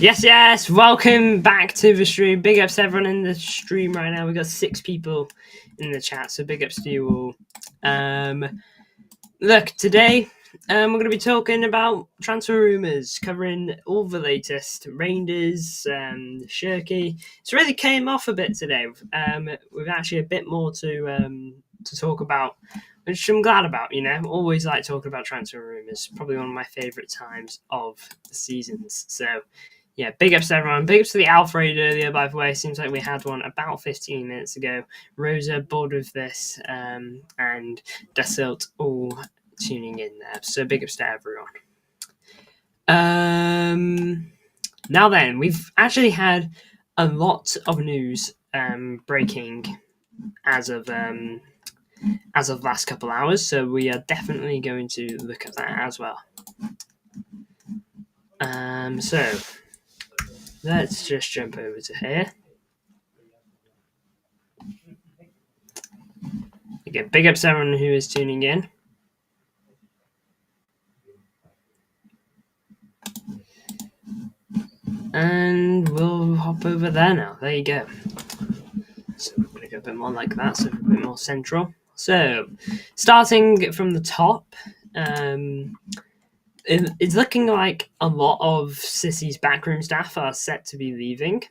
Yes, welcome back to the stream. Big ups to everyone in the stream right now. We've got 6 people in the chat, so big ups to you all. Look, today we're going to be talking about transfer rumours, covering all the latest. Reijnders, Cherki. It's really came off a bit today. We've actually a bit more to talk about, which I'm glad about. Always like talking about transfer rumours. Probably one of my favourite times of the seasons. So, yeah, big ups to everyone. Big ups to the Alpha raid earlier, by the way. Seems like we had one about 15 minutes ago. Rosa, bored with this, and Dasilt all tuning in there. So big ups to everyone. Now then, we've actually had a lot of news breaking as of last couple hours, so we are definitely going to look at that as well. So let's just jump over to here. Again, big ups to everyone who is tuning in. And we'll hop over there now. There you go. So I'm going to go a bit more like that, so a bit more central. So, starting from the top, it's looking like a lot of Sissy's backroom staff are set to be leaving.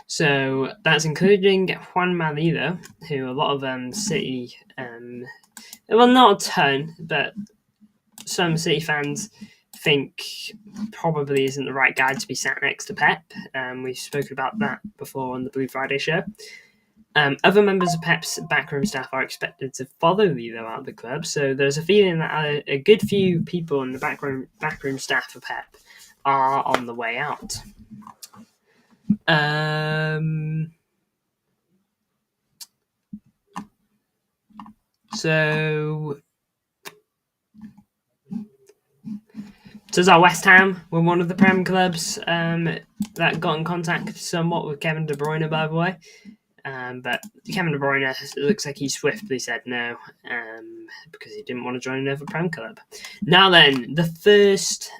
So that's including Juan Malilo, who a lot of City, well, not a ton, but some City fans think probably isn't the right guy to be sat next to Pep. We've spoken about that before on the Blue Friday show. Other members of Pep's backroom staff are expected to follow Lilo out of the club, so there's a feeling that a good few people in the backroom staff of Pep are on the way out. So does our West Ham were one of the Prem clubs that got in contact somewhat with Kevin De Bruyne, by the way. But Kevin De Bruyne, it looks like he swiftly said no because he didn't want to join another Prem club. Now then, the first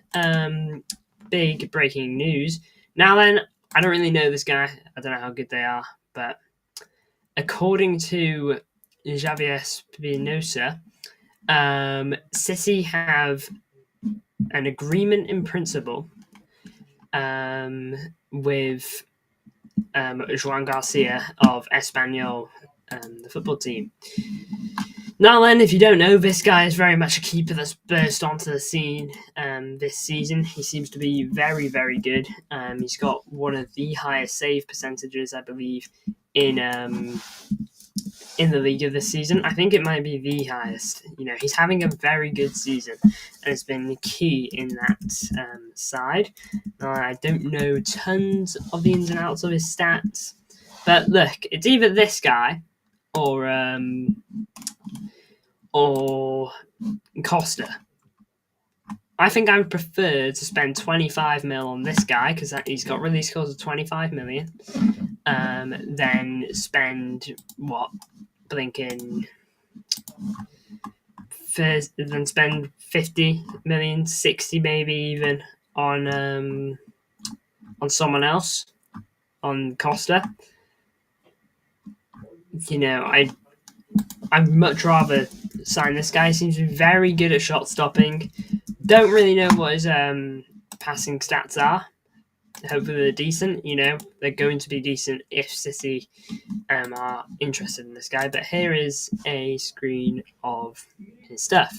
big breaking news. Now then, I don't really know this guy. I don't know how good they are. But according to Javier Espinosa, City have an agreement in principle with Juan Garcia of Espanyol, the football team. Now then, if you don't know, this guy is very much a keeper that's burst onto the scene this season. He seems to be very, very good. He's got one of the highest save percentages, I believe, in the league of this season. I think it might be the highest. He's having a very good season, and it's been key in that side. I don't know tons of the ins and outs of his stats, but look, it's either this guy or Costa. I think I would prefer to spend 25 mil on this guy because he's got release clause of 25 million, than spend then spend 50 million, 60 maybe even on someone else, on Costa. I'd much rather sign this guy. He seems to be very good at shot stopping. Don't really know what his passing stats are. Hopefully they're decent. They're going to be decent if City are interested in this guy. But here is a screen of his stuff.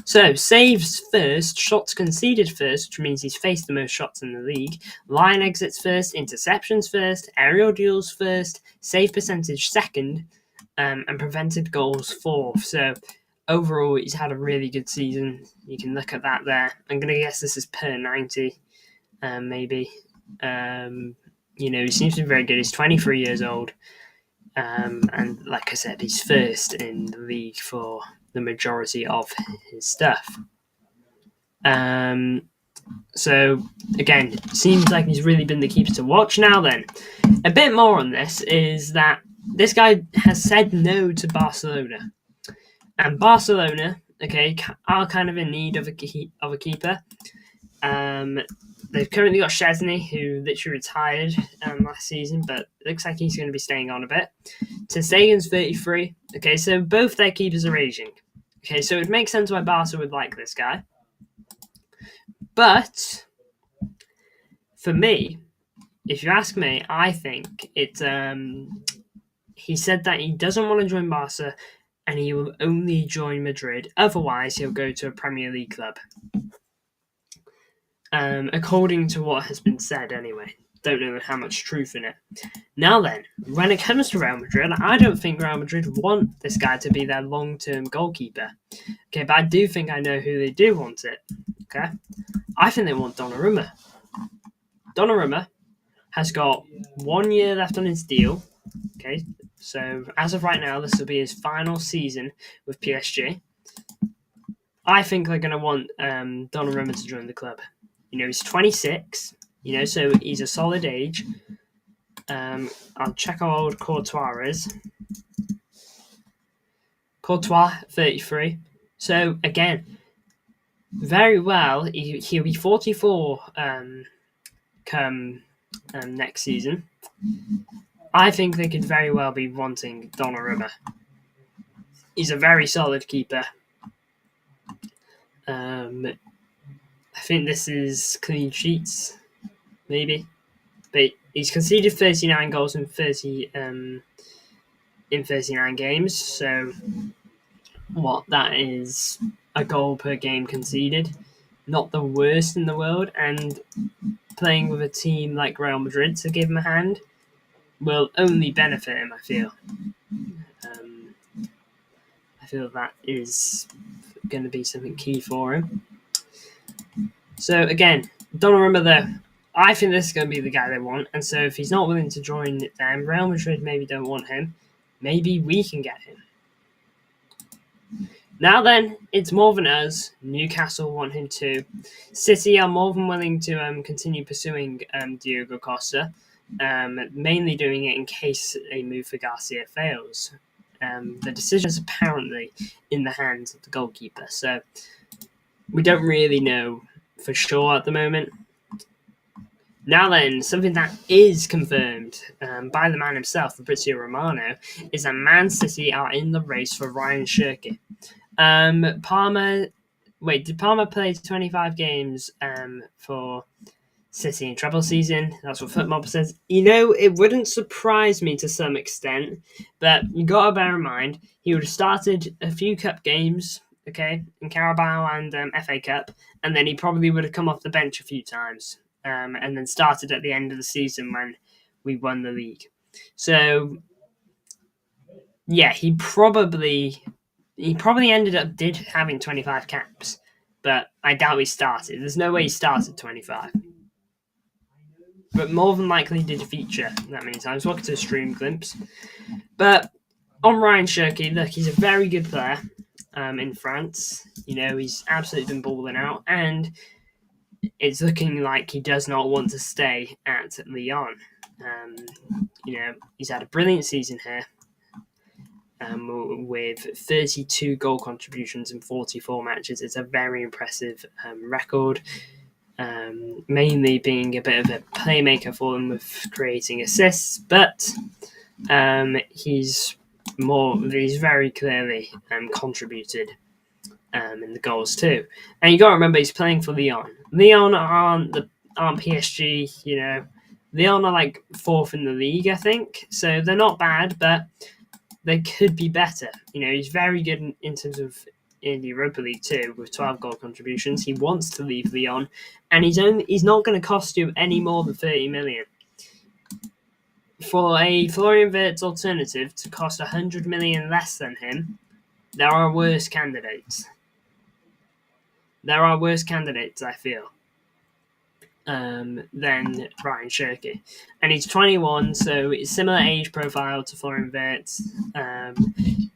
So, saves first, shots conceded first, which means he's faced the most shots in the league. Line exits first, interceptions first, aerial duels first, save percentage second, and prevented goals fourth. So, overall, he's had a really good season. You can look at that there. I'm going to guess this is per 90, maybe. He seems to be very good. He's 23 years old. And like I said, he's first in the league for the majority of his stuff. So, again, it seems like he's really been the keeper to watch. Now then, a bit more on this is that this guy has said no to Barcelona. And Barcelona, are kind of in need of a keeper. They've currently got Chesney, who literally retired last season, but it looks like he's going to be staying on a bit. Ter Stegen's 33. Okay, so both their keepers are aging. Okay, so it makes sense why Barca would like this guy. But for me, if you ask me, I think it's he said that he doesn't want to join Barca and he will only join Madrid. Otherwise, he'll go to a Premier League club. According to what has been said, anyway. Don't know how much truth in it. Now then, when it comes to Real Madrid, I don't think Real Madrid want this guy to be their long-term goalkeeper. Okay, but I do think I know who they do want it. Okay, I think they want Donnarumma. Donnarumma has got 1 year left on his deal. Okay, so as of right now, this will be his final season with PSG. I think they're going to want Donnarumma to join the club. You know, he's 26. You know, so he's a solid age. I'll check how old Courtois is. Courtois, 33. So, again, very well, he'll be 44 come next season. I think they could very well be wanting Donnarumma. He's a very solid keeper. I think this is clean sheets, maybe. But he's conceded 39 goals in 39 games. So that is a goal per game conceded. Not the worst in the world. And playing with a team like Real Madrid to give him a hand will only benefit him, I feel. I feel that is going to be something key for him. So again, Donnarumma though, I think this is going to be the guy they want. And so if he's not willing to join them, Real Madrid maybe don't want him. Maybe we can get him. Now then, it's more than us. Newcastle want him too. City are more than willing to continue pursuing Diogo Costa, mainly doing it in case a move for Garcia fails. The decision is apparently in the hands of the goalkeeper, so we don't really know for sure at the moment. Now then, something that is confirmed by the man himself, Fabrizio Romano, is that Man City are in the race for Ryan Cherki. Did Palmer play 25 games for City in treble season? That's what FootMob says. You know, it wouldn't surprise me to some extent, but you got to bear in mind, he would have started a few cup games, okay, in Carabao and FA Cup, and then he probably would have come off the bench a few times, and then started at the end of the season when we won the league. So, yeah, he probably ended up having 25 caps, but I doubt he started. There's no way he started 25. But more than likely did feature that many times. Welcome to a stream glimpse. But on Ryan Cherki, look, he's a very good player in France. You know, he's absolutely been balling out, and it's looking like he does not want to stay at Lyon. You know, he's had a brilliant season here. With 32 goal contributions in 44 matches. It's a very impressive record, mainly being a bit of a playmaker for them with creating assists, but he's very clearly contributed in the goals too. And you got to remember, he's playing for Lyon. Lyon aren't PSG, you know. Lyon are like 4th in the league, I think, so they're not bad, but they could be better. You know, he's very good in terms of in the Europa League too, with 12 goal contributions. He wants to leave Lyon, and he's not going to cost you any more than 30 million. For a Florian Wirtz alternative to cost 100 million less than him, there are worse candidates. I feel, than Ryan Cherki. And he's 21, so it's similar age profile to Florian Wirtz. A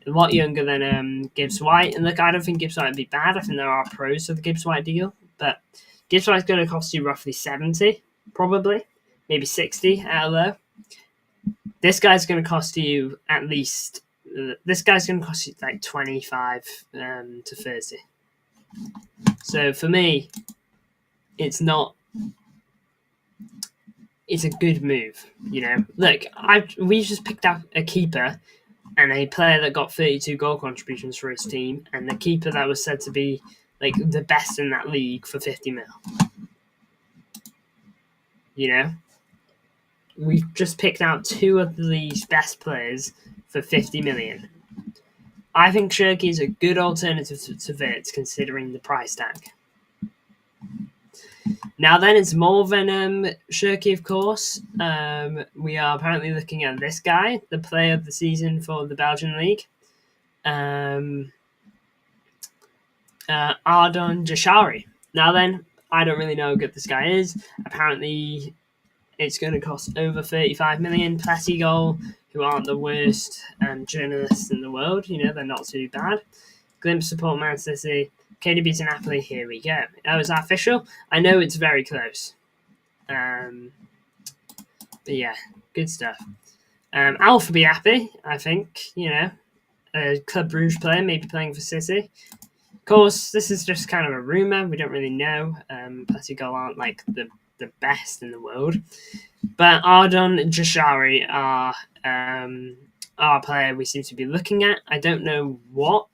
lot younger than Gibbs White. And look, I don't think Gibbs White would be bad. I think there are pros to the Gibbs White deal. But Gibbs White's going to cost you roughly 70, probably. Maybe 60 at a low. This guy's going to cost you at least... This guy's going to cost you like 25 to 30. So for me, it's not. It's a good move, you know. Look, we just picked up a keeper and a player that got 32 goal contributions for his team, and the keeper that was said to be like the best in that league for 50 mil. You know, we've just picked out two of the league's best players for 50 million. I think Cherki is a good alternative to Wirtz considering the price tag. Now then, it's more than Cherki, of course. We are apparently looking at this guy, the player of the season for the Belgian league. Ardon Jashari. Now then, I don't really know how good this guy is. Apparently, it's going to cost over 35 million. Platigol, who aren't the worst journalists in the world, you know, they're not too bad. Glimpse support Man City. KDB to Napoli, here we go. Oh, is that official? I know it's very close. But yeah, good stuff. Alf will be happy, I think, you know. A Club Brugge player, maybe playing for City. Of course, this is just kind of a rumour. We don't really know. Platigol aren't like the best in the world. But Ardon Jashari are a player we seem to be looking at. I don't know what.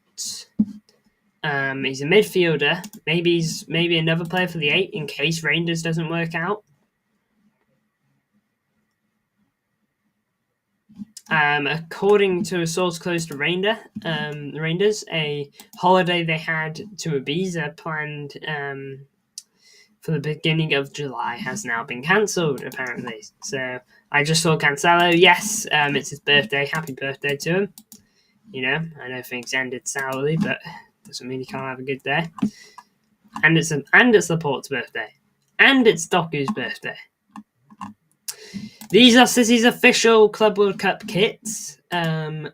He's a midfielder. Maybe another player for the 8 in case Reijnders doesn't work out. According to a source close to Reijnders, a holiday they had to Ibiza planned for the beginning of July has now been cancelled, apparently. So I just saw Cancelo. Yes, it's his birthday. Happy birthday to him. You know, I know things ended sourly, but doesn't mean he can't have a good day. And it's Laporte's birthday. And it's Doku's birthday. These are City's official Club World Cup kits. Now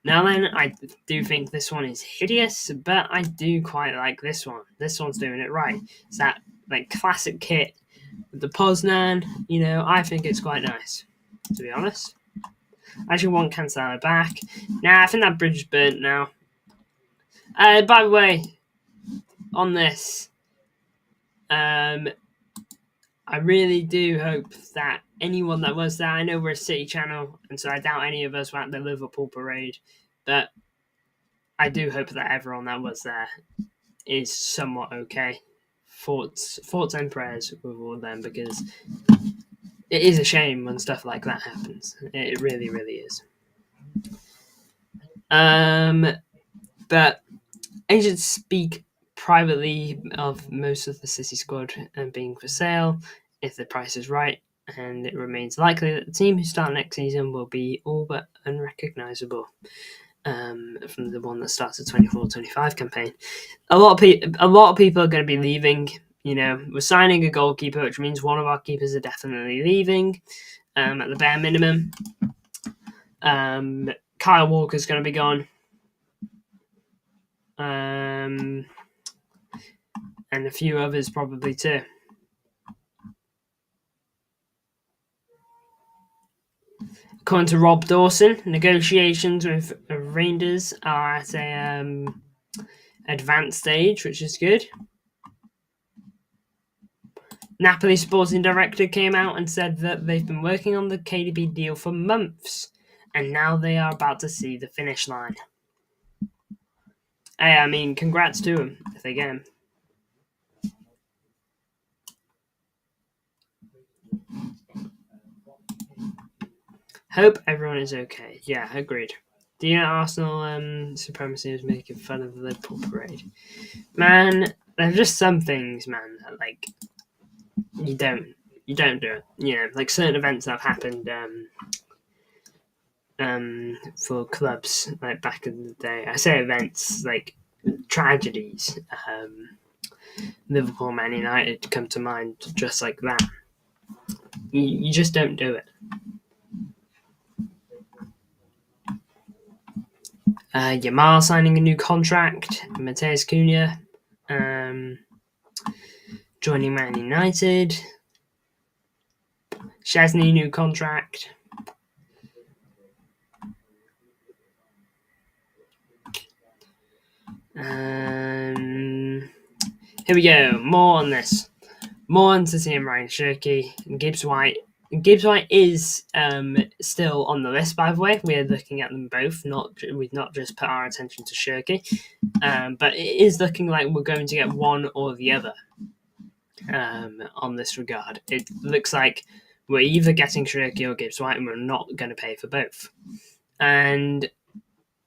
then, I do think this one is hideous, but I do quite like this one. This one's doing it right. It's that like classic kit with the Poznan. You know, I think it's quite nice, to be honest. I actually want Cancelo back. Nah, I think that bridge is burnt now. By the way, on this, I really do hope that anyone that was there, I know we're a City channel, and so I doubt any of us were at the Liverpool parade, but I do hope that everyone that was there is somewhat okay. Thoughts and prayers with all of them, because it is a shame when stuff like that happens. It really, really is. But agents speak privately of most of the City squad being for sale if the price is right, and it remains likely that the team who start next season will be all but unrecognisable from the one that starts the 24-25 campaign. A lot of people are going to be leaving. You know, we're signing a goalkeeper, which means one of our keepers are definitely leaving at the bare minimum. Kyle Walker's going to be gone. And a few others probably too. According to Rob Dawson, negotiations with Reijnders are at a advanced stage, which is good. Napoli sporting director came out and said that they've been working on the KDB deal for months, and now they are about to see the finish line. Hey, I mean, congrats to them if they get him. Hope everyone is okay. Yeah, agreed. Do you know Arsenal supremacy was making fun of the Liverpool parade? Man, there's just some things, man, that like you don't do it. You know, like certain events that have happened for clubs like back in the day. I say events like tragedies. Liverpool, Man United come to mind just like that. You just don't do it. Yamal signing a new contract. Mateus Cunha joining Man United. Chesney new contract. Here we go. More on this. more on City and Ryan Cherki and Gibbs White. Gibbs White is still on the list, by the way. We're looking at them both. We've not just put our attention to Cherki, but it is looking like we're going to get one or the other on this regard. It looks like we're either getting Cherki or Gibbs White, and we're not going to pay for both. And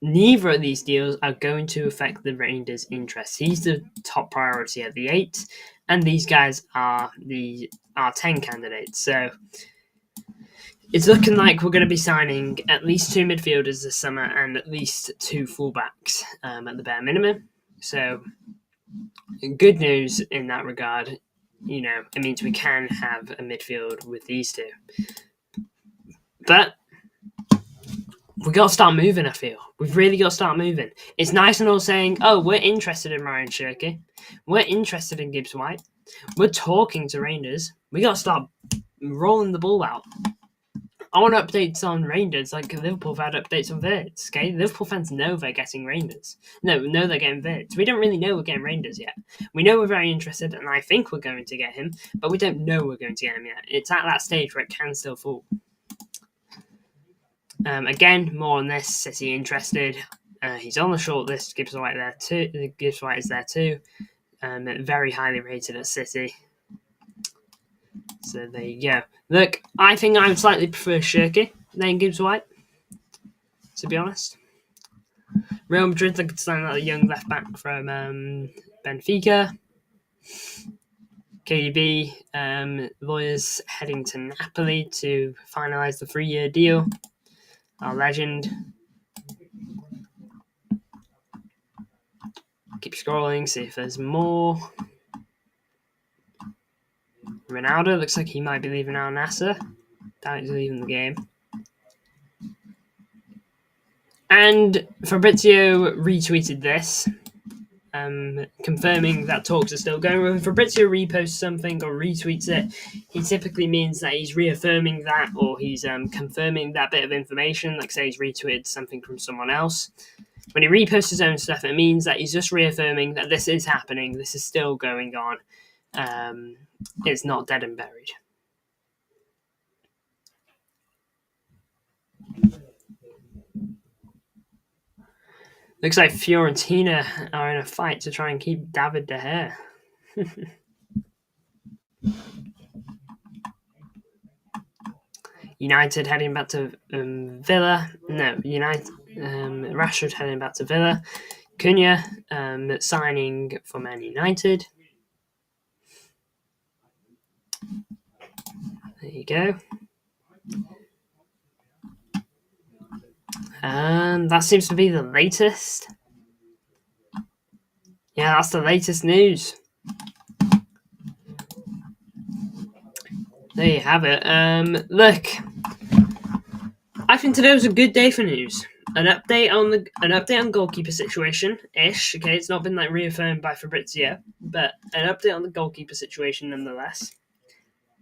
neither of these deals are going to affect the Reijnders' interest. He's the top priority at the 8, and these guys are our 10 candidates. So it's looking like we're going to be signing at least 2 midfielders this summer and at least 2 fullbacks at the bare minimum. So good news in that regard. You know, it means we can have a midfield with these 2. But we got to start moving, I feel. We've really got to start moving. It's nice and all saying, oh, we're interested in Ryan Cherki. We're interested in Gibbs White. We're talking to Reijnders. We got to start rolling the ball out. I want updates on Reijnders, like Liverpool have had updates on Wirtz, okay? Liverpool fans know they're getting Reijnders. No, they're getting Wirtz. We don't really know we're getting Reijnders yet. We know we're very interested, and I think we're going to get him, but we don't know we're going to get him yet. It's at that stage where it can still fall. Again, more on this. City interested. He's on the short list. Gibbs White there too. Gibbs White is there too. Very highly rated at City. So there you go. Look, I think I would slightly prefer Cherki than Gibbs White, to be honest. Real Madrid, they could sign out a young left back from Benfica. KDB, lawyers heading to Napoli to finalise the 3-year deal. Our legend. Keep scrolling, see if there's more. Ronaldo looks like he might be leaving Al Nassr. Doubt he's leaving the game. And Fabrizio retweeted this, confirming that talks are still going. When Fabrizio reposts something or retweets it, he typically means that he's reaffirming that, or he's confirming that bit of information, like say he's retweeted something from someone else. When he reposts his own stuff, it means that he's just reaffirming that this is happening, this is still going on. It's not dead and buried. Looks like Fiorentina are in a fight to try and keep David De Gea. United heading back to Villa. No, Rashford heading back to Villa. Cunha signing for Man United. There you go. And that seems to be the latest. Yeah, that's the latest news. There you have it. Look, I think today was a good day for news. An update on goalkeeper situation ish. Okay, it's not been like reaffirmed by Fabrizio, but an update on the goalkeeper situation nonetheless.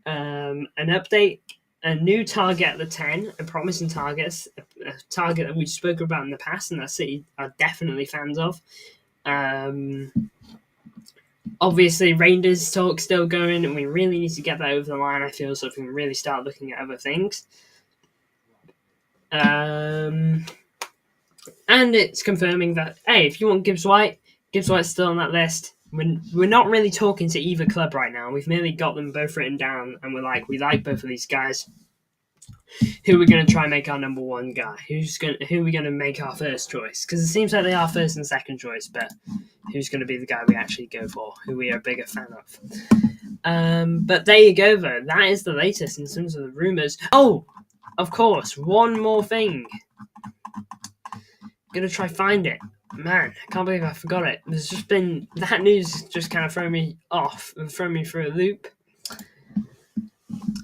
An update, a new target at the 10, a promising target, a target that we've spoken about in the past, and that City are definitely fans of. Obviously, Reijnders talk still going, and we really need to get that over the line, I feel, so we can really start looking at other things. And it's confirming that, hey, if you want Gibbs White's still on that list. We're not really talking to either club right now. We've merely got them both written down, and we like both of these guys. Who are we going to try and make our number one guy? Who are we going to make our first choice? Because it seems like they are first and second choice, but who's going to be the guy we actually go for? Who we are a bigger fan of? But there you go, though. That is the latest in terms of the rumours. Oh, of course, one more thing. Gonna try find it. Man, I can't believe I forgot it. There's just been that news just kind of thrown me off and thrown me through a loop.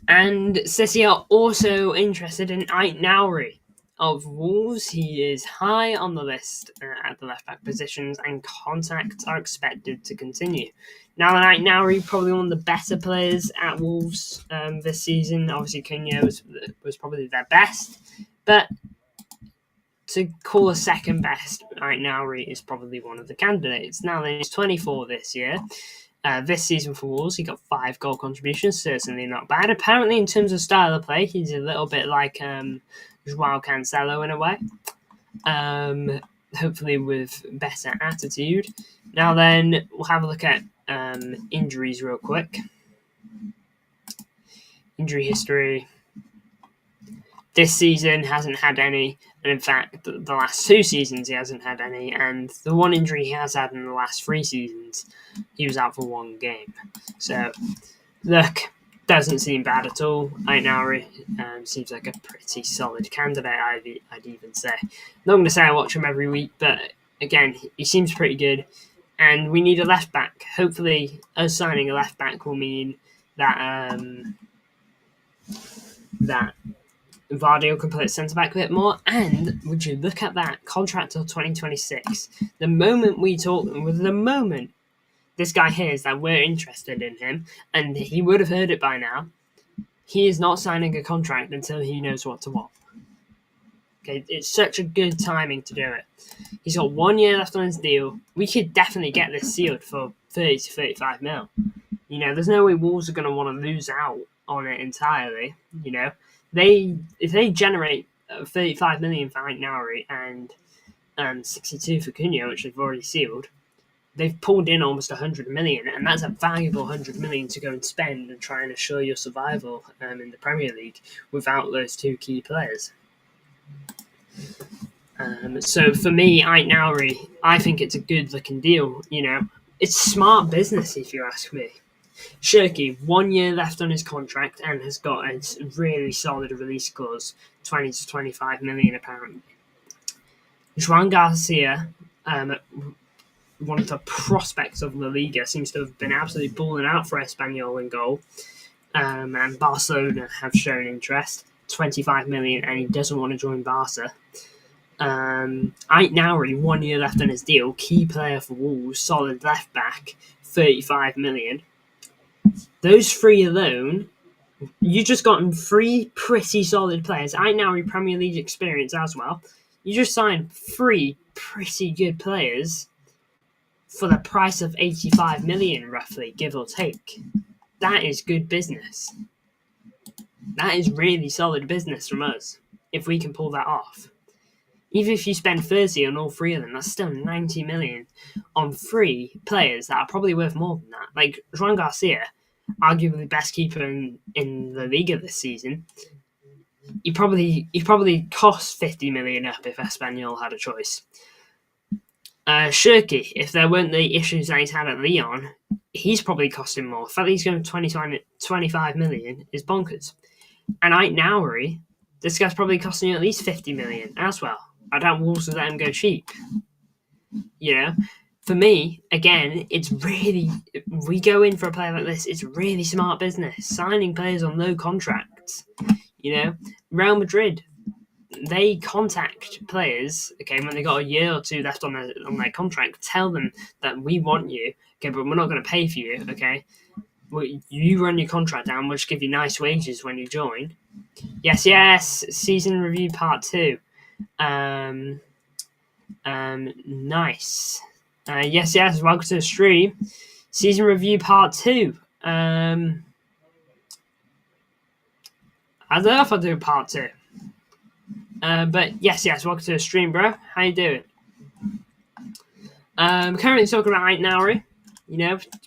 And City are also interested in Aït-Nouri of Wolves. He is high on the list at the left back positions, and contacts are expected to continue. Now, Aït-Nouri probably one of the better players at Wolves this season. Obviously, Cunha was probably their best, but to call a second best, Aït-Nouri is probably one of the candidates. Now, he's 24 this year. This season for Wolves, he got 5 goal contributions, certainly not bad. Apparently, in terms of style of play, he's a little bit like João Cancelo in a way. Hopefully with better attitude. Now then, we'll have a look at injuries real quick. Injury history. This season hasn't had any, and in fact, the last 2 seasons he hasn't had any, and the one injury he has had in the last 3 seasons, he was out for 1 game. So, look, doesn't seem bad at all. Aitnauri seems like a pretty solid candidate, I'd even say. Not going to say I watch him every week, but again, he seems pretty good. And we need a left back. Hopefully, us signing a left back will mean that that Vardy can play at centre back a bit more. And would you look at that contract till 2026? The moment this guy hears that we're interested in him, and he would have heard it by now, he is not signing a contract until he knows what to want. Okay, it's such a good timing to do it. He's got 1 year left on his deal. We could definitely get this sealed for 30 to 35 mil. There's no way Wolves are going to want to lose out on it entirely. If they generate 35 million for Aitnauri and 62 for Cunha, which they've already sealed, they've pulled in almost 100 million, and that's a valuable 100 million to go and spend and try and assure your survival in the Premier League without those 2 key players. So for me, Aitnauri, I think it's a good looking deal. It's smart business if you ask me. Cherki, 1 year left on his contract and has got a really solid release clause, 20 to 25 million apparently. João Garcia, one of the prospects of La Liga, seems to have been absolutely balling out for Espanyol in goal. And Barcelona have shown interest, 25 million, and he doesn't want to join Barca. Aitnauri, 1 year left on his deal, key player for Wolves, solid left back, 35 million. Those 3 alone, you just gotten 3 pretty solid players. Aitnauri, Premier League experience as well. You just signed 3 pretty good players for the price of 85 million, roughly, give or take. That is good business. That is really solid business from us, if we can pull that off. Even if you spend 30 on all 3 of them, that's still 90 million on 3 players that are probably worth more than that. Like João Garcia, arguably the best keeper in La Liga this season. He probably cost 50 million up if Espanyol had a choice. Cherki, if there weren't the issues that he's had at Lyon, he's probably costing more. The fact that he's going to 25 million is bonkers. And Aitnauri, this guy's probably costing you at least 50 million as well. I doubt Wolves would let him go cheap. For me, again, it's really, we go in for a player like this, it's really smart business. Signing players on low contracts. Real Madrid, they contact players, okay, when they got a year or 2 left on their contract, tell them that we want you, okay, but we're not going to pay for you, okay? You run your contract down, we'll just give you nice wages when you join. Yes, season review part 2. Nice. Yes, welcome to the stream. Season review part 2. I don't know if I'll do part 2. But yes, welcome to the stream, bro. How you doing? Currently talking about Aitnauri.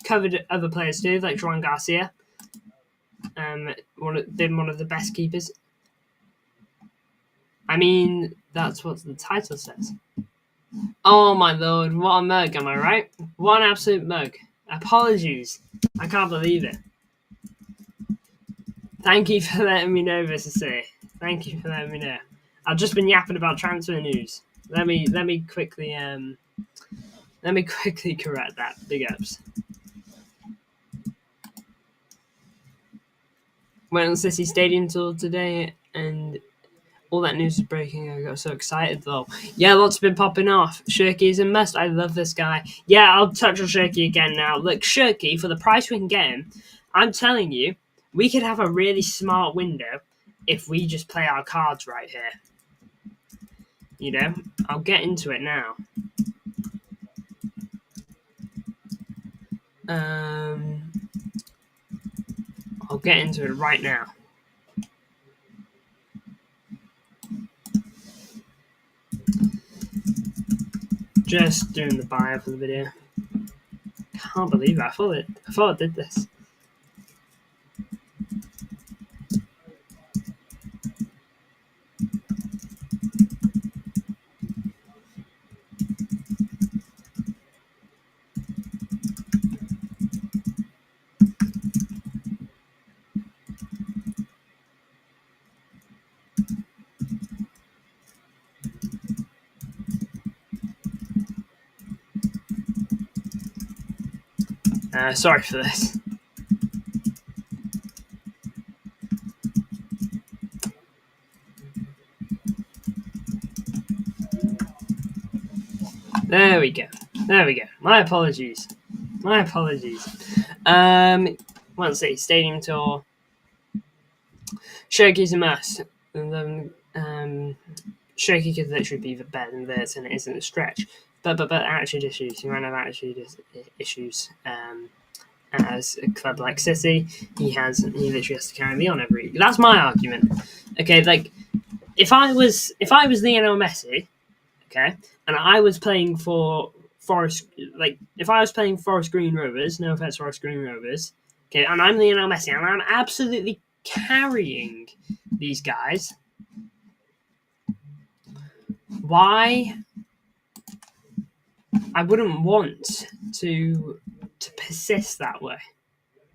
Covered other players too, like João Garcia. One of the best keepers. I mean, that's what the title says. Oh my lord, what a mug, am I right? What an absolute mug. Apologies. I can't believe it. Thank you for letting me know, Vissy. Thank you for letting me know. I've just been yapping about transfer news. Let me quickly correct that. Big ups. Went on City Stadium tour today, and all that news is breaking. I got so excited though. Yeah, lots been popping off. Cherki is a must. I love this guy. Yeah, I'll touch on Cherki again now. Look, Cherki, for the price we can get him, I'm telling you, we could have a really smart window if we just play our cards right here. I'll get into it now. I'll get into it right now. Just doing the bio for the video. Can't believe it. I thought I did this. Sorry for this. There we go. My apologies. Let's see. Stadium tour. Cherki's a must. Cherki could literally be better than this, and it isn't a stretch. But attitude issues. He ran out of attitude issues. As a club like City, he literally has to carry me on every. That's my argument. Okay, like if I was Lionel Messi, okay, and I was playing for Forest, like if I was playing Forest Green Rovers, no offense, Forest Green Rovers, okay, and I'm Lionel Messi, and I'm absolutely carrying these guys. Why? I wouldn't want to persist that way,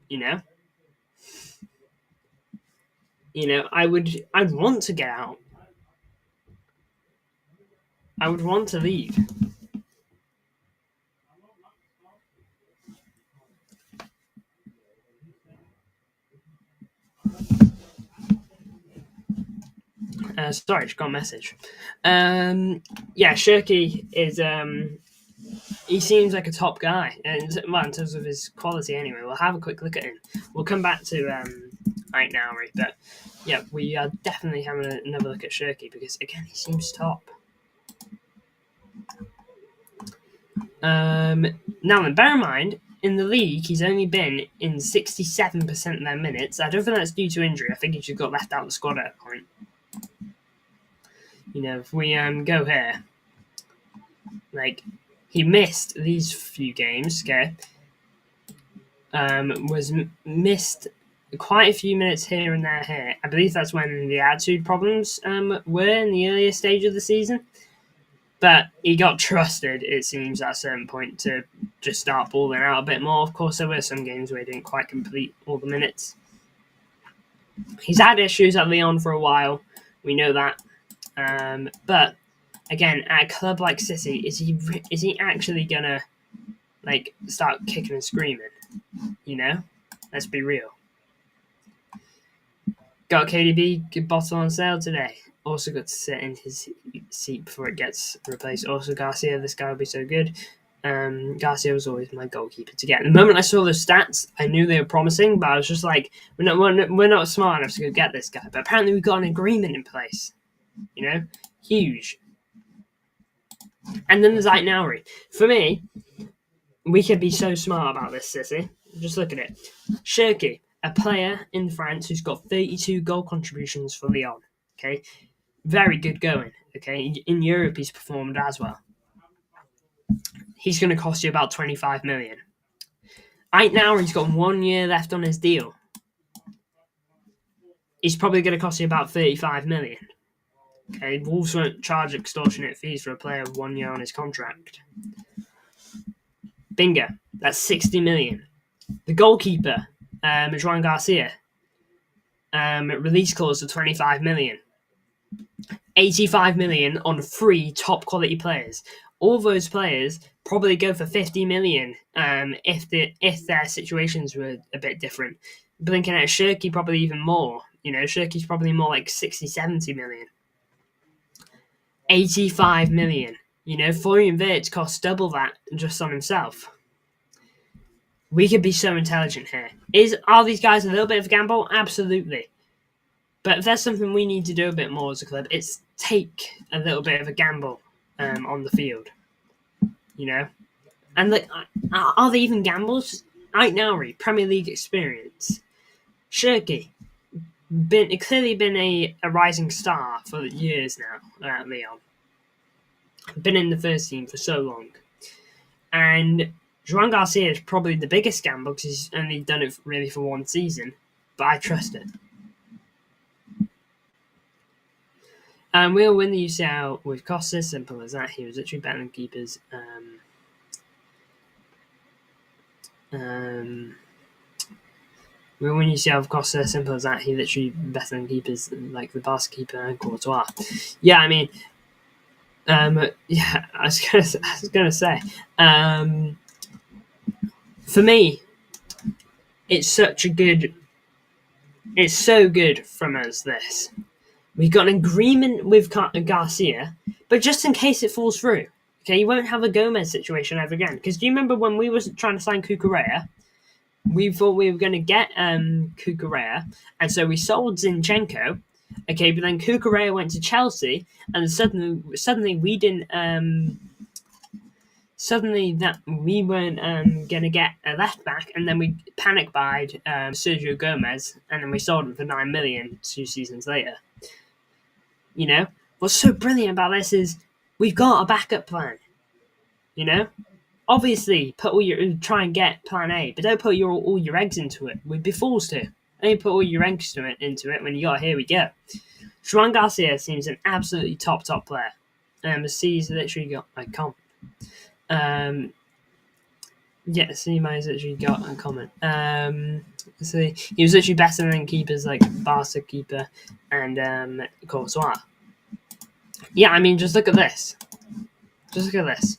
you know. I'd want to get out. I would want to leave. Sorry, just got a message. Cherki is he seems like a top guy, and in terms of his quality anyway. We'll have a quick look at him. We'll come back to right now, but yeah, we are definitely having another look at Cherki because again, he seems top. Now then, bear in mind, in the league, he's only been in 67% of their minutes. I don't think that's due to injury. I think he just got left out of the squad at a point. If we go here, like he missed these few games, okay? Missed quite a few minutes here and there here. I believe that's when the attitude problems were in the earlier stage of the season. But he got trusted, it seems, at a certain point to just start balling out a bit more. Of course, there were some games where he didn't quite complete all the minutes. He's had issues at Lyon for a while. We know that. But again, at a club like City, is he actually gonna start kicking and screaming? Let's be real. Got KDB, good bottle on sale today. Also got to sit in his seat before it gets replaced. Also Garcia, this guy will be so good. Garcia was always my goalkeeper to get. The moment I saw the stats, I knew they were promising, but I was just like, we're not smart enough to go get this guy. But apparently we got an agreement in place. Huge. And then there's Aït-Nouri. For me, we could be so smart about this, Sissy. Just look at it. Cherki, a player in France who's got 32 goal contributions for Lyon. Okay, very good going. Okay, in Europe he's performed as well. He's going to cost you about 25 million. Right now he's got 1 year left on his deal. He's probably going to cost you about 35 million. Okay, Wolves won't charge extortionate fees for a player with 1 year on his contract. Bingo, that's 60 million. The goalkeeper, Juan Garcia, release clause of 25 million. 85 million on 3 top quality players. All those players probably go for 50 million if their situations were a bit different. Blinking at Cherki, probably even more. Cherki's probably more like 60, 70 million. 85 million. Florian Wirtz costs double that just on himself. We could be so intelligent here. Are these guys a little bit of a gamble? Absolutely. But if there's something we need to do a bit more as a club, it's take a little bit of a gamble on the field. And are they even gambles? Aitnauri, Premier League experience. Cherki, clearly been a rising star for years now at Lyon. Been in the first team for so long. And Joan Garcia is probably the biggest gamble because he's only done it really for one season, but I trust it. And we'll win the UCL with Costa, simple as that. He was literally better than keepers. We'll win UCL with Costa, simple as that. He literally better than keepers, like the Barca keeper and Courtois. Yeah, I mean, yeah, I was gonna say, for me, it's so good from us. This we've got an agreement with Garcia, but just in case it falls through, okay, you won't have a Gomez situation ever again. Because do you remember when we were trying to sign Cucurella? We thought we were going to get Cucurella, and so we sold Zinchenko. Okay, but then Cucurella went to Chelsea, and suddenly we didn't. Suddenly that we weren't going to get a left back, and then we panic buyed Sergio Gomez, and then we sold him for 9 million 2 seasons later. You know, what's so brilliant about this is we've got a backup plan. You know, obviously try and get plan A, but don't put all your eggs into it. We'd be fools to. Only put all your eggs into it when you got here we go. Joan Garcia seems an absolutely top player. C's literally got a comment. Yeah, C might literally got a comment. So he was literally better than keepers like Barca keeper and Courtois. Yeah, I mean, just look at this. Just look at this.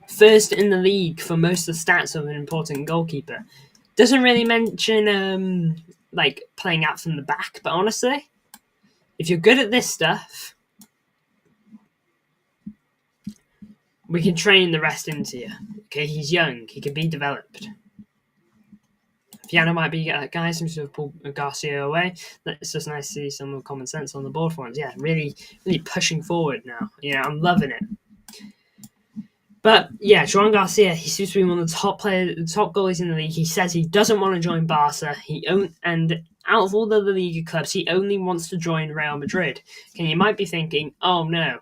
First in the league for most of the stats of an important goalkeeper. Doesn't really mention like playing out from the back, but honestly, if you're good at this stuff, we can train the rest into you. Okay, he's young, he can be developed. Viana might be that guy, seems to have pulled Garcia away. It's just nice to see some common sense on the board for once. Yeah, really pushing forward now. You know, I'm loving it. But yeah, Joan Garcia, he seems to be one of the top goalies in the league. He says he doesn't want to join Barca. And out of all the Liga clubs, he only wants to join Real Madrid. And you might be thinking, oh no,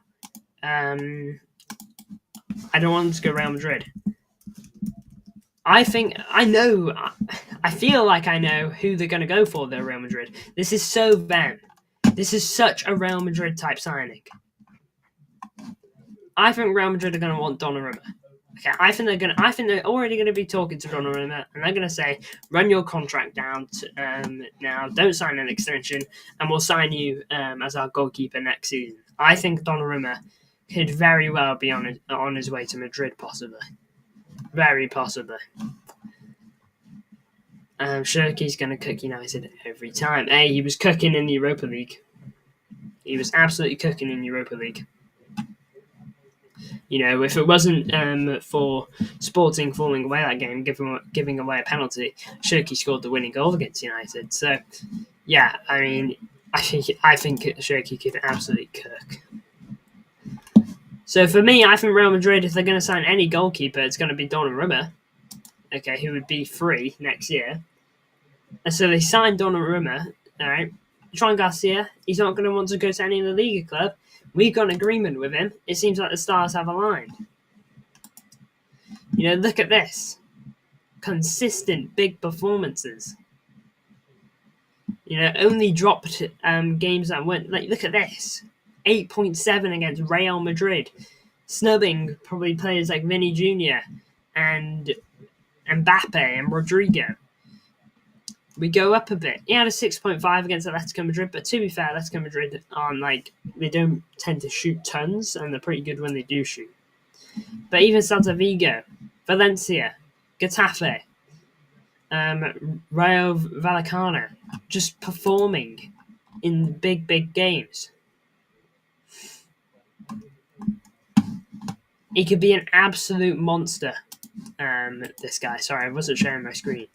I don't want him to go Real Madrid. I feel like I know who they're going to go for, though, Real Madrid. This is so them. This is such a Real Madrid type signing. I think Real Madrid are going to want Donnarumma. Okay, I think they're already going to be talking to Donnarumma, and they're going to say, "Run your contract down now. Don't sign an extension, and we'll sign you as our goalkeeper next season." I think Donnarumma could very well be on his way to Madrid, possibly, very possibly. Cherki's going to cook United every time. Hey, he was cooking in the Europa League. He was absolutely cooking in the Europa League. You know, if it wasn't for Sporting falling away that game, giving away a penalty, Cherki scored the winning goal against United. So, yeah, I mean, I think Cherki could absolutely cook. So for me, I think Real Madrid, if they're going to sign any goalkeeper, it's going to be Donnarumma. Okay, who would be free next year. And so they signed Donnarumma. All right, Joan Garcia, he's not going to want to go to any of the Liga club. We've got an agreement with him. It seems like the stars have aligned. You know, look at this. Consistent big performances. You know, only dropped games that went... Like, look at this. 8.7 against Real Madrid. Snubbing probably players like Vinny Jr. and Mbappe and Rodrigo. We go up a bit. He had a 6.5 against Atletico Madrid, but to be fair, Atletico Madrid they don't tend to shoot tons, and they're pretty good when they do shoot. But even Celta Vigo, Valencia, Getafe, Rayo Vallecano, just performing in big games. He could be an absolute monster. This guy. Sorry, I wasn't sharing my screen.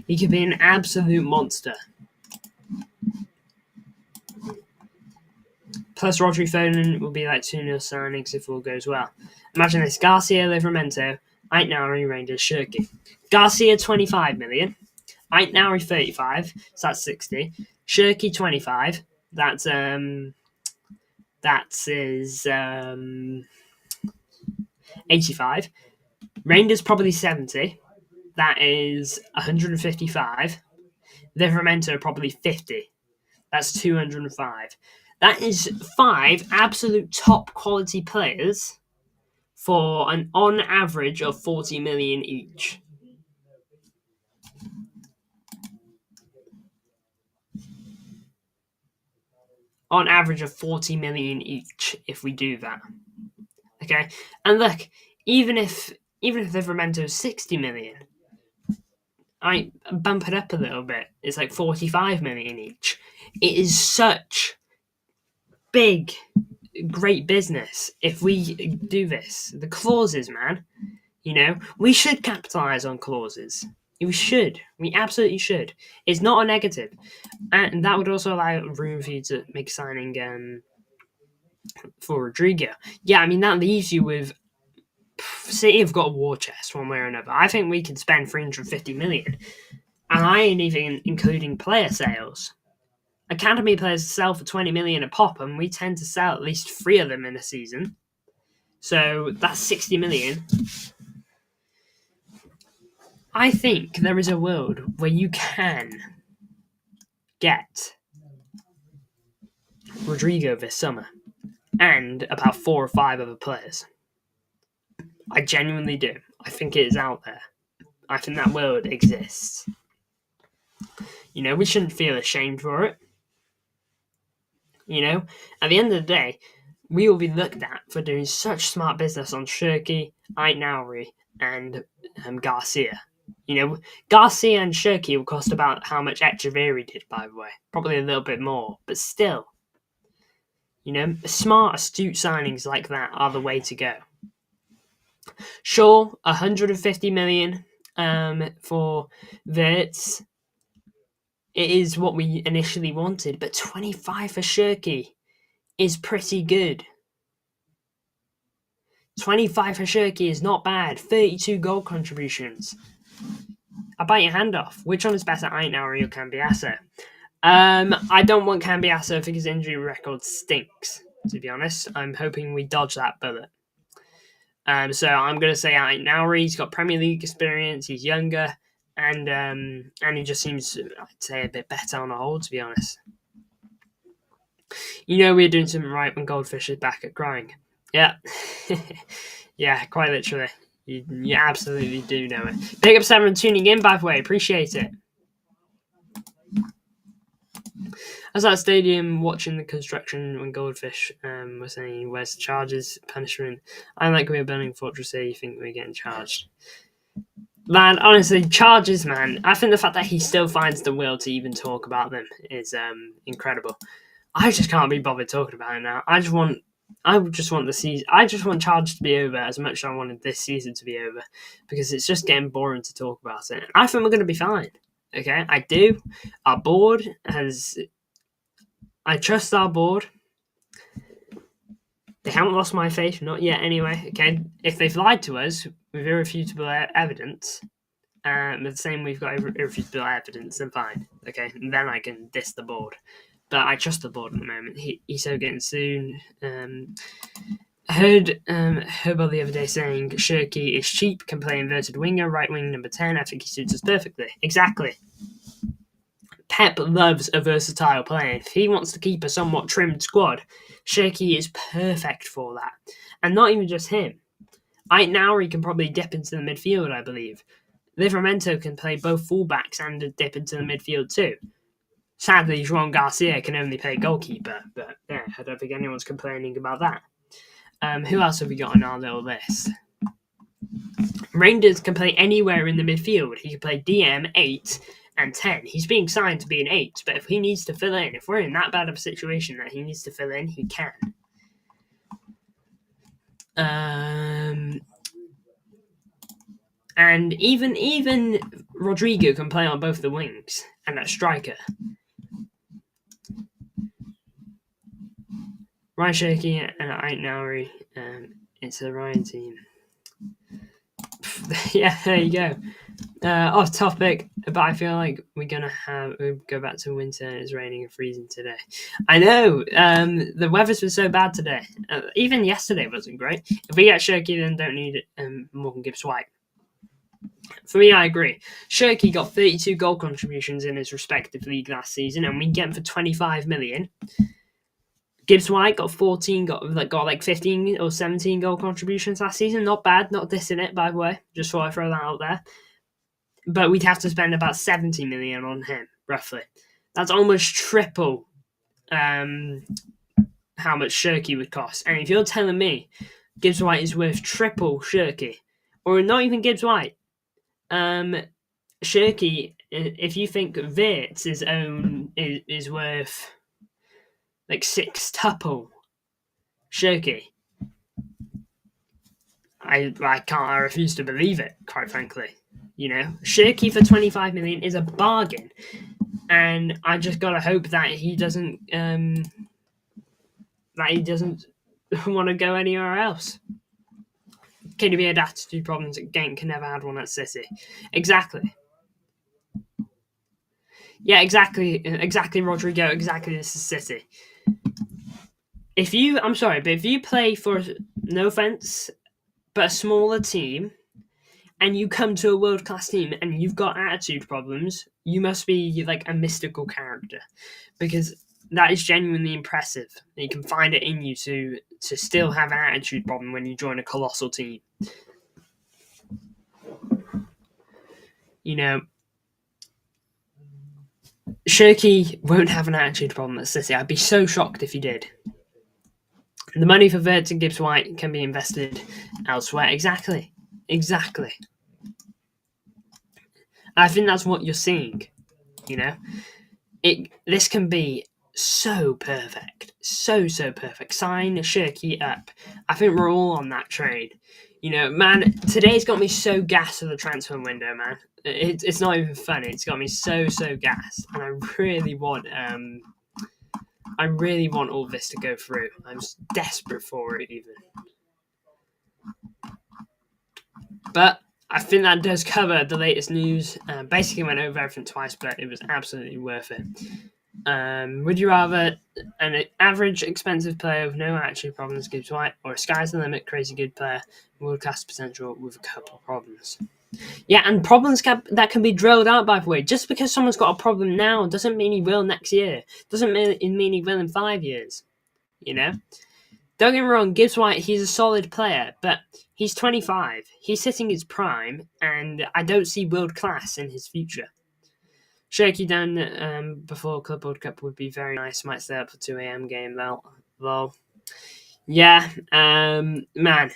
He could be an absolute monster. Plus, Rodri Foden will be like 2-0 signings if all goes well. Imagine this: Garcia, Livramento, Aitnauri, Reijnders, Cherki. Garcia 25 million. Aitnauri 35, so that's 60. Cherki 25, that's that is 85. Reijnders probably 70, that is 155. Livramento probably 50, that's 205. That is 5 absolute top quality players for an on average of 40 million each. On average of 40 million each if we do that. Okay? And look, even if Livramento is 60 million, I bump it up a little bit. It's like 45 million each. It is such big, great business if we do this. The clauses, man. We should capitalize on clauses. We should. We absolutely should. It's not a negative. And that would also allow room for you to make signing for Rodrigo. Yeah, I mean, that leaves you with City have got a war chest one way or another. I think we can spend 350 million. And I ain't even including player sales. Academy players sell for 20 million a pop, and we tend to sell at least 3 of them in a season. So that's 60 million. I think there is a world where you can get Rodrigo this summer and about 4 or 5 other players. I genuinely do. I think it is out there. I think that world exists. We shouldn't feel ashamed for it. At the end of the day, we will be looked at for doing such smart business on Cherki, Aitnauri, and Garcia. Garcia and Cherki will cost about how much Echeverri did, by the way. Probably a little bit more, but still. Smart, astute signings like that are the way to go. Sure, 150 million for Wirtz. It is what we initially wanted, but 25 for Cherki is pretty good. 25 for Cherki is not bad. 32 goal contributions. I'll bite your hand off. Which one is better, Aitnauri or Cambiasso? I don't want Cambiasso. I think his injury record stinks, to be honest. I'm hoping we dodge that bullet. So I'm going to say Aitnauri. He's got Premier League experience. He's younger. And he just seems, I'd say, a bit better on the whole, to be honest. We're doing something right when Goldfish is back at crying. Yeah. Yeah, quite literally. You absolutely do know it. Big up Sam for tuning in, by the way. Appreciate it. I was at the stadium watching the construction when Goldfish was saying, where's the charges, punishment? I like we're building Fortress here, you think we're getting charged. Man, honestly, charges, man. I think the fact that he still finds the will to even talk about them is incredible. I just can't be bothered talking about it now. I just want the season. I just want charges to be over as much as I wanted this season to be over, because it's just getting boring to talk about it. I think we're going to be fine. Okay, I do. Our board has. I trust our board. They haven't lost my faith, not yet anyway. Okay, if they've lied to us with irrefutable evidence, the same we've got irrefutable evidence, then fine. Okay, and then I can diss the board. But I trust the board at the moment. He's so getting soon. I heard Herbal the other day saying Cherki is cheap, can play inverted winger, right wing number 10. I think he suits us perfectly. Exactly. Pep loves a versatile player. If he wants to keep a somewhat trimmed squad, Cherki is perfect for that. And not even just him. Aitnauri can probably dip into the midfield, I believe. Livramento can play both fullbacks and dip into the midfield too. Sadly, João Garcia can only play goalkeeper, but yeah, I don't think anyone's complaining about that. Who else have we got on our little list? Reijnders can play anywhere in the midfield. He can play DM, 8, and 10. He's being signed to be an 8, but if he needs to fill in, if we're in that bad of a situation that he needs to fill in, he can. And even Rodrigo can play on both the wings and at striker. Ryan Cherki and Aitnauri, it's a Ryan team. Yeah, there you go. Off topic, but I feel like we'll go back to winter and it's raining and freezing today. I know. The weather's been so bad today. Even yesterday wasn't great. If we get Cherki, then don't need Morgan Gibbs White. For me, I agree. Cherki got 32 goal contributions in his respective league last season, and we get him for 25 million. Gibbs White got 14, got like 15 or 17 goal contributions last season. Not bad, not dissing it, by the way. Just thought I'd throw that out there. But we'd have to spend about 70 million on him, roughly. That's almost triple how much Cherki would cost. And if you're telling me Gibbs White is worth triple Cherki, or not even Gibbs White, Cherki, if you think Wirtz is worth like six-tuple Cherki, I refuse to believe it, quite frankly. You know, Cherki for 25 million is a bargain, and I just gotta hope that he doesn't want to go anywhere else. KDB had attitude problems at Genk, never had one at City. Exactly. Yeah, exactly, Rodrigo. Exactly, this is City. I'm sorry, but if you play for, no offense, but a smaller team, and you come to a world-class team and you've got attitude problems, you must be like a mystical character, because that is genuinely impressive. You can find it in you to still have an attitude problem when you join a colossal team. You know, Cherki won't have an attitude problem at City. I'd be so shocked if he did. The money for Wirtz and Gibbs White can be invested elsewhere. Exactly. I think that's what you're seeing. You know, this can be so perfect, so perfect. Sign Cherki up. I think we're all on that trade. You know, man, today's got me so gassed for the transfer window, man. It's not even funny. It's got me so gassed, and I really want all this to go through. I'm desperate for it, even. But I think that does cover the latest news. Basically went over everything twice, but it was absolutely worth it. Would you rather an average expensive player with no attitude problems, Gibbs White, or a sky's the limit crazy good player, world-class potential with a couple of problems? Yeah, and problems that can be drilled out, by the way. Just because someone's got a problem now doesn't mean he will next year. Doesn't mean he will in 5 years. You know? Don't get me wrong, Gibbs White, he's a solid player, but he's 25. He's hitting his prime, and I don't see world class in his future. Cherki done before Club World Cup would be very nice. Might stay up for 2 a.m. game, though. Yeah, man.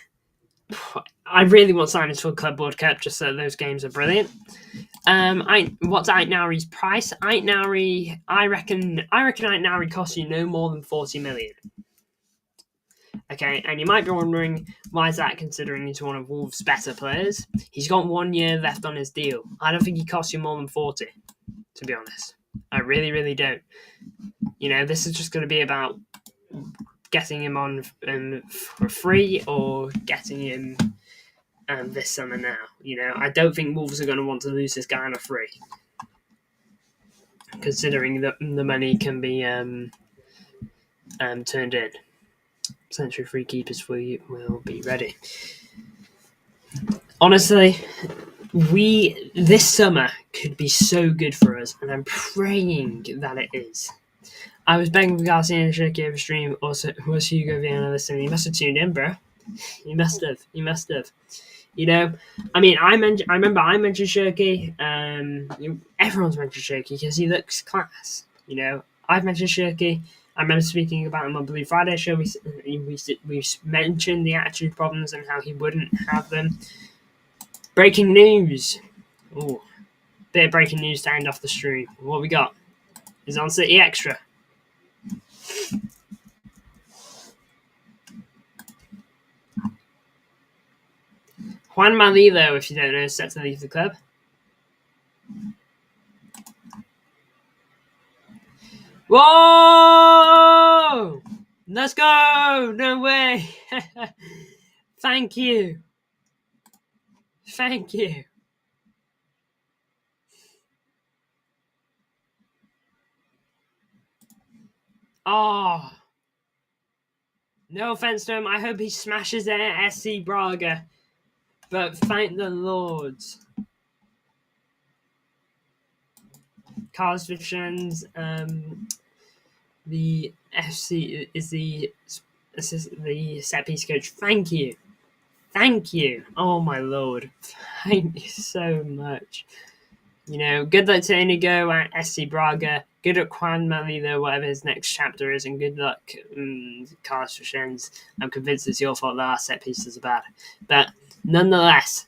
I really want signings for Club World Cup just so those games are brilliant. What's Aitnari's price? I reckon Aitnari costs you no more than 40 million. Okay, and you might be wondering, why is that, considering he's one of Wolves' better players? He's got 1 year left on his deal. I don't think he costs you more than 40, to be honest. I really don't. You know, this is just going to be about getting him on for free or getting him this summer now. You know, I don't think Wolves are going to want to lose this guy on a free, considering that the money can be turned in. Century free keepers for you will be ready. Honestly, this summer could be so good for us, and I'm praying that it is. I was begging for Garcia and Cherki over stream. Also, was Hugo Viana listening? He must have tuned in, bro. He must have. You know, I mean, I remember I mentioned Cherki. Everyone's mentioned Cherki because he looks class. You know, I've mentioned Cherki. I remember speaking about him on Blue Friday show. We mentioned the attitude problems and how he wouldn't have them. Breaking news. Oh, bit of breaking news to end off the stream. What we got is on City Extra. Juan Malilo, if you don't know, is set to leave the club. Whoa! Let's go! No way! Thank you. Thank you. Oh, no offense to him. I hope he smashes it at SC Braga. But thank the Lord. Carlos Vicens, the FC is the set piece coach. Thank you. Thank you. Oh my Lord. Thank you so much. You know, good luck to Inigo at SC Braga. Good luck Juan Malido, whatever his next chapter is, and good luck, Carlos Vicens. I'm convinced it's your fault that our set pieces are bad. But nonetheless,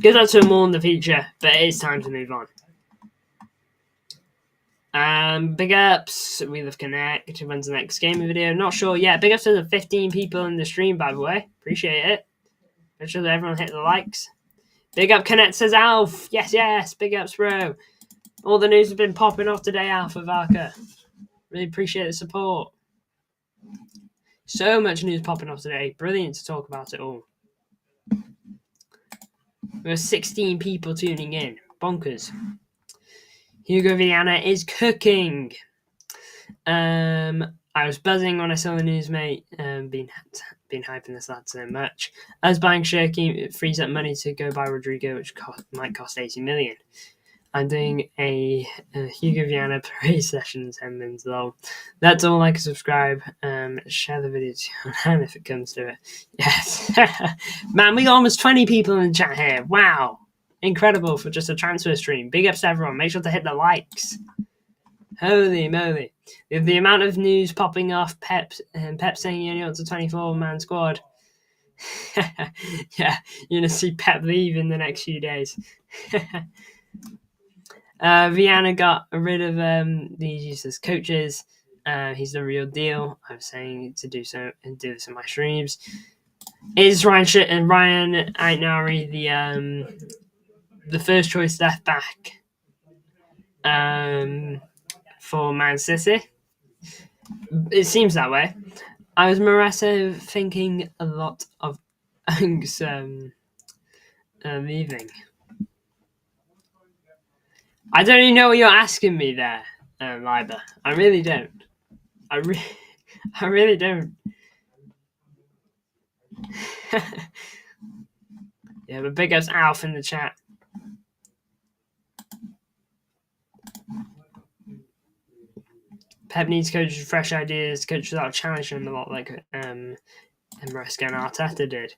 good luck to them all in the future, but it is time to move on. Big ups, We Love Connect. When's the next gaming video? Not sure yet. Big ups to the 15 people in the stream, by the way. Appreciate it. Make sure that everyone hit the likes. Big up Connect, says Alf. Yes. Big ups, bro. All the news has been popping off today, Alpha Varka. Really appreciate the support. So much news popping off today. Brilliant to talk about it all. There were 16 people tuning in. Bonkers. Hugo Viana is cooking. I was buzzing when I saw the news, mate. Been hyping this lad so much. As buying Cherki frees up money to go buy Rodrigo, which might cost 80 million. I'm doing a Hugo Viana praise session in 10 minutes long. That's all. Like and subscribe. Share the video to if it comes to it. Yes. Man, we got almost 20 people in the chat here. Wow. Incredible for just a transfer stream. Big ups to everyone. Make sure to hit the likes. Holy moly. With the amount of news popping off, Pep saying he only wants a 24-man squad. Yeah, you're going to see Pep leave in the next few days. Viana got rid of these useless coaches. He's the real deal. I'm saying to do so and do this in my streams. Is Ryan Aitnari the first choice left back for Man City? It seems that way. I was Moresso thinking a lot of Ang's leaving. I don't even know what you're asking me there, Liber. I really don't. I really don't. Yeah, but big ups Alf in the chat. Pep needs coaches with fresh ideas, coaches that will challenge him a lot like Maresca and Arteta did.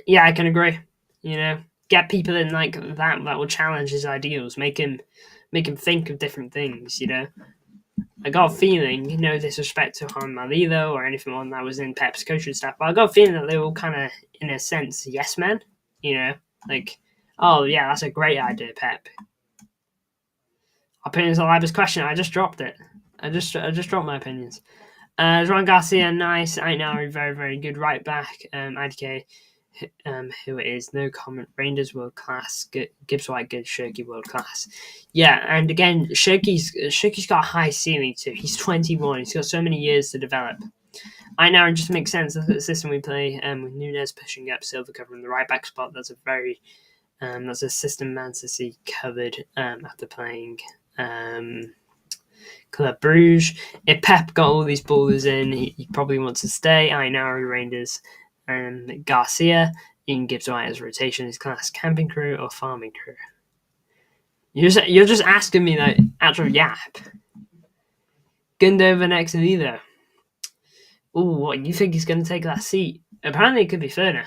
Yeah, I can agree. You know, get people in like that will challenge his ideals, make him think of different things, you know. I got a feeling, no disrespect to Juan Malilo or anything on that was in Pep's coaching staff, but I got a feeling that they were kind of, in a sense, yes men, you know, like, oh yeah, that's a great idea, Pep. Opinions on Liber's question, I just dropped it. I just dropped my opinions. Juan Garcia, nice. Aitnari, very, very good right back. IDK, who it is, no comment. Reijnders, world class. Gibbs White, good. Cherki, world class. Yeah, and again, Cherki's got a high ceiling too. He's 21. He's got so many years to develop. Aitnari just makes sense. Look at the system we play with Nunez pushing up, Silva covering the right back spot. That's a system Man City covered after playing Club Bruges. If Pep got all these ballers in, he probably wants to stay. Aitnari, Reijnders, and Garcia. You can give Dwight as rotation his class camping crew or farming crew. You're just asking me like actual yap. Gundogan next to either. Oh, what you think he's going to take that seat? Apparently, it could be Ferner.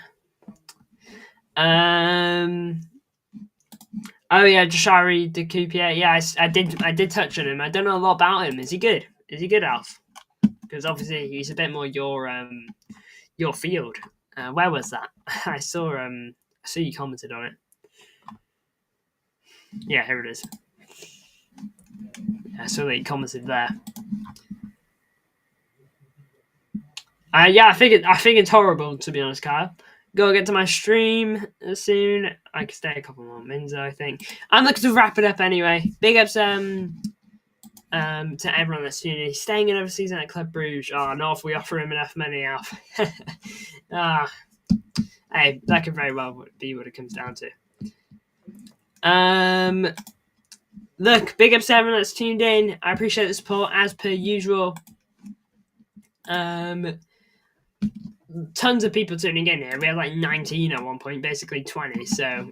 Oh yeah, Jashari Decupier. Yeah, I did touch on him. I don't know a lot about him. Is he good? Is he good, Alf? Because obviously he's a bit more your field. Where was that? I saw you commented on it. Yeah, here it is. I saw that you commented there. Yeah, I think it's horrible, to be honest, Kyle. Go get to my stream soon. I can stay a couple more minutes, I think. I'm looking to wrap it up anyway. Big ups to everyone that's tuning in. He's staying another season at Club Bruges. Oh, no, if we offer him enough money, Alf. hey, that could very well be what it comes down to. Look, big up to everyone that's tuned in. I appreciate the support as per usual. Tons of people tuning in here. We had like 19 at one point, basically 20. So,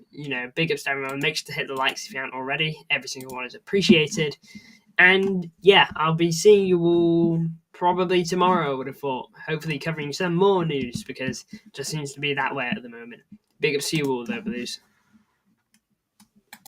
big ups to everyone. Make sure to hit the likes if you haven't already. Every single one is appreciated. And yeah, I'll be seeing you all probably tomorrow, I would have thought. Hopefully covering some more news because it just seems to be that way at the moment. Big ups to you all, though, Blues.